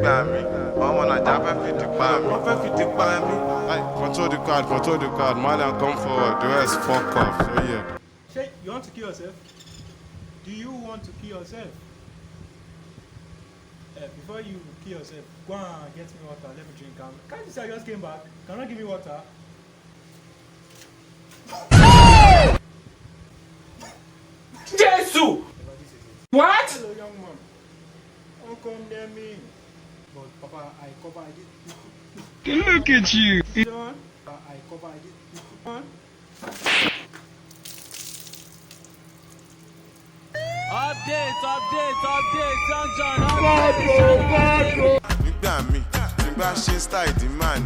gbà mí. Ọmọ Naija fẹ́ fi dìpa mi. Wọ́n fẹ́ fi dìpa mi. Control the card. Malian, come forward. The rest fuck off. So yeah. Shay, you want to kill yourself? Do you want to kill yourself? Before you kill yourself, go and get me water. Let me drink. Can't you say I just came back? Can you give me water? Jesus! What? Hello, young man. Don't condemn me. But Papa, I cover it. Look at you. Son, I cover it. Son. Update, John. Nígbà míì, nígbà ṣe style di man.